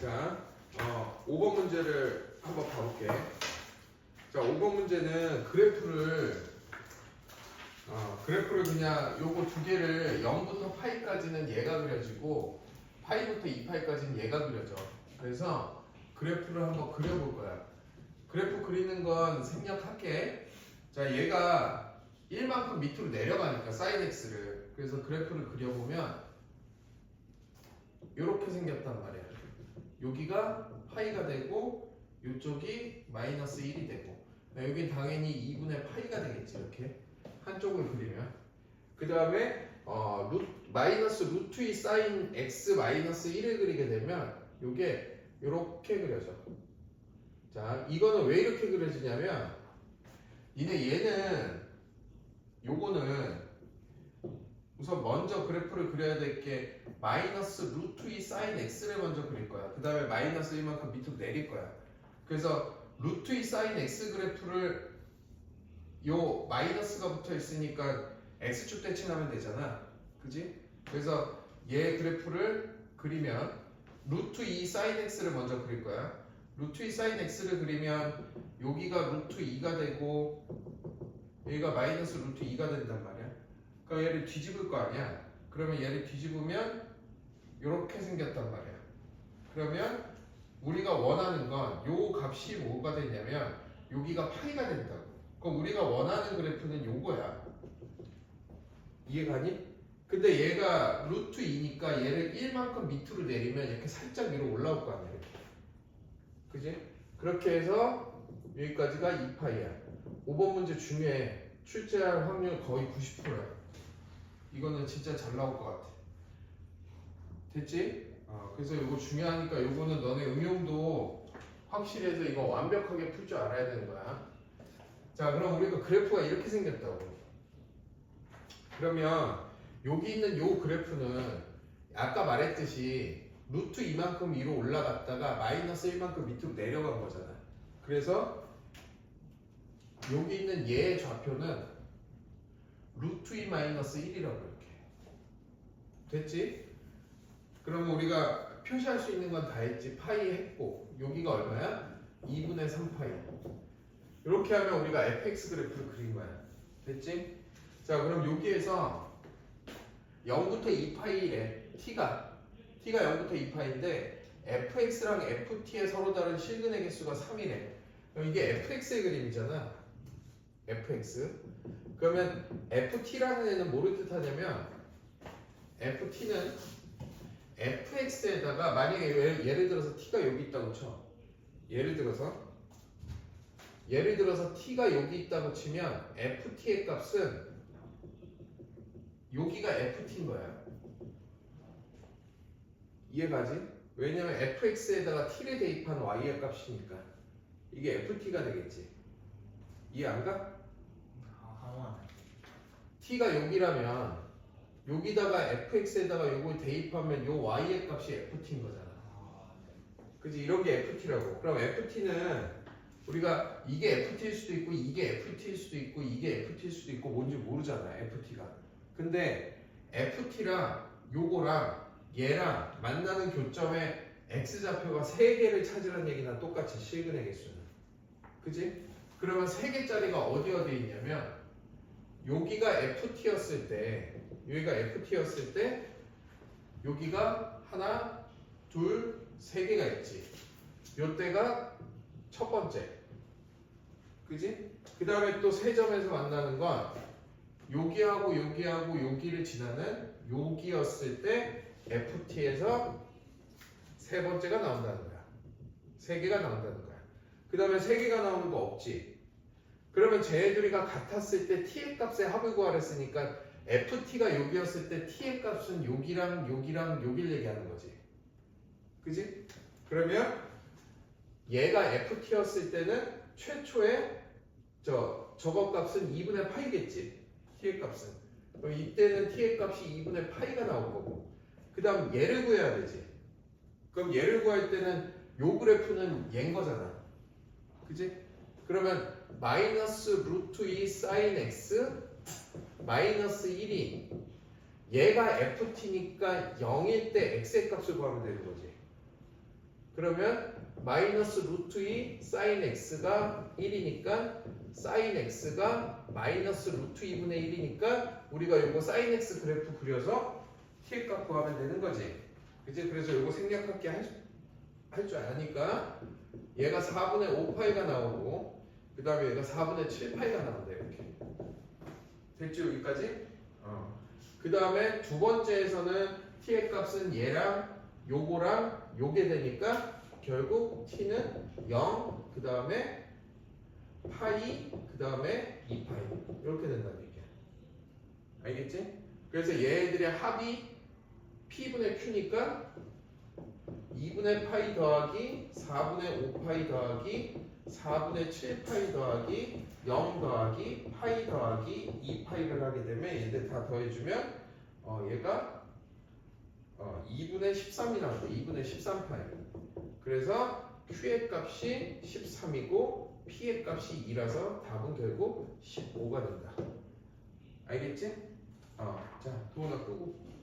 자, 5번 문제를 한번 봐볼게. 자, 5번 문제는 그래프를 그냥 요거 두 개를 0부터 파이까지는 얘가 그려지고 파이부터 2파이까지는 얘가 그려져. 그래서 그래프를 한번 그려볼 거야. 그래프 그리는 건 생략할게. 자, 얘가 1만큼 밑으로 내려가니까 사인 x를. 그래서 그래프를 그려보면 이렇게 생겼단 말이야. 여기가 파이가 되고 이쪽이 마이너스 1이 되고 여긴 당연히 2분의 파이가 되겠지. 이렇게 한쪽을 그리면 그 다음에 마이너스 루트 2 사인 x 마이너스 1을 그리게 되면 이게 이렇게 그려져. 자, 이거는 왜 이렇게 그려지냐면 얘는 요거는 우선 먼저 그래프를 그려야 될 게 마이너스 루트 2 사인 x를 먼저 그릴 거야. 그 다음에 마이너스 1만큼 밑으로 내릴 거야. 그래서 루트 2 사인 x 그래프를 요 마이너스가 붙어 있으니까 x축 대칭하면 되잖아. 그지? 그래서 얘 그래프를 그리면 루트 2 사인 x를 먼저 그릴 거야. 루트 2 사인 x를 그리면 여기가 루트 2가 되고 여기가 마이너스 루트 2가 된단 말이야. 그러니까 얘를 뒤집을 거 아니야. 그러면 얘를 뒤집으면 이렇게 생겼단 말이야. 그러면 우리가 원하는 건 요 값이 뭐가 되냐면 여기가 파이가 된다고. 그럼 우리가 원하는 그래프는 요거야. 이해가니? 근데 얘가 루트 2니까 얘를 1만큼 밑으로 내리면 이렇게 살짝 위로 올라올 거 아니야. 이렇게. 그지? 그렇게 해서 여기까지가 2파이야. 5번 문제 중요해. 출제할 확률 거의 90%야. 이거는 진짜 잘 나올 것 같아. 됐지? 그래서 이거 중요하니까 이거는 너네 응용도 확실해서 이거 완벽하게 풀 줄 알아야 되는 거야. 자, 그럼 우리가 그래프가 이렇게 생겼다고. 그러면 여기 있는 요 그래프는 아까 말했듯이 루트 2만큼 위로 올라갔다가 마이너스 1만큼 밑으로 내려간 거잖아. 그래서 여기 있는 얘의 좌표는 루트 2 마이너스 1이라고 이렇게. 됐지? 그러면 우리가 표시할 수 있는 건 다 했지. 파이 했고 여기가 얼마야? 2분의 3파이. 이렇게 하면 우리가 fx 그래프를 그린 거야. 됐지? 자, 그럼 여기에서 0부터 2파이래. t가 0부터 2파인데 fx랑 ft의 서로 다른 실근의 개수가 3이래. 그럼 이게 fx의 그림이잖아. fx. 그러면 ft라는 애는 뭐를 뜻하냐면 ft는 fx에다가 만약에 예를 들어서 t가 여기 있다고 쳐. 예를 들어서 t가 여기 있다고 치면 ft의 값은 여기가 ft인 거야. 이해가지? 왜냐면 fx에다가 t를 대입한 y의 값이니까 이게 ft가 되겠지. 이해 안 가? t가 여기라면 여기다가 fx에다가 요걸 대입하면 요 y의 값이 ft인 거잖아. 그지? 이런 게 ft라고. 그럼 ft는 우리가 이게 ft일 수도 있고 이게 ft일 수도 있고 이게 ft일 수도 있고 뭔지 모르잖아. ft가. 근데 ft랑 요거랑 얘랑 만나는 교점에 x좌표가 3개를 찾으라는 얘기나 똑같이 실근의 개수는. 그지? 그러면 3개짜리가 어디 있냐면 여기가 ft였을 때 여기가 하나, 둘, 3개가 있지. 요때가 첫 번째. 그지? 그 다음에 또 세 점에서 만나는 건 여기하고 여기를 지나는 여기였을 때 ft에서 세 번째가 나온다는 거야. 3개가 나온다는 거야. 그 다음에 3개가 나오는 거 없지. 그러면 쟤네들이가 같았을 때 t의 값의 합을 구하랬으니까 ft가 여기였을 때 t의 값은 여기랑 여기를 얘기하는 거지. 그지? 그러면 얘가 ft였을 때는 최초의 저거 값은 2분의 파이겠지. t의 값은. 그럼 이때는 t의 값이 2분의 파이가 나올 거고. 그 다음 얘를 구해야 되지. 그럼 얘를 구할 때는 요 그래프는 얘인 거잖아. 그지? 그러면 마이너스 루트 2 사인 x 마이너스 1이 얘가 ft니까 0일 때 x의 값을 구하면 되는 거지. 그러면 마이너스 루트 2 사인 x가 1이니까 사인 x가 마이너스 루트 2분의 1이니까 우리가 이거 사인 x 그래프 그려서 t의 값 구하면 되는 거지. 그치? 그래서 이거 생략할게 할 줄 아니까 얘가 4분의 5파이가 나오고 그 다음에 얘가 4분의 7파이가 나온다 이렇게. 됐지 여기까지? 그 다음에 두 번째에서는 t의 값은 얘랑 요거랑 요게 되니까 결국 t는 0, 그 다음에 파이, 그 다음에 2파이 이렇게 된다는 얘기야. 알겠지? 그래서 얘들의 합이 p분의 q니까 2분의 파이 더하기 4분의 5파이 더하기 4분의 7파이 더하기 0 더하기 파이 더하기 2파이를 하게 되면 얘들 다 더해주면 얘가 2분의 13이 나온다. 2분의 13파이. 그래서 Q의 값이 13이고 P의 값이 2라서 답은 결국 15가 된다. 알겠지? 자, 도훈아 끄고.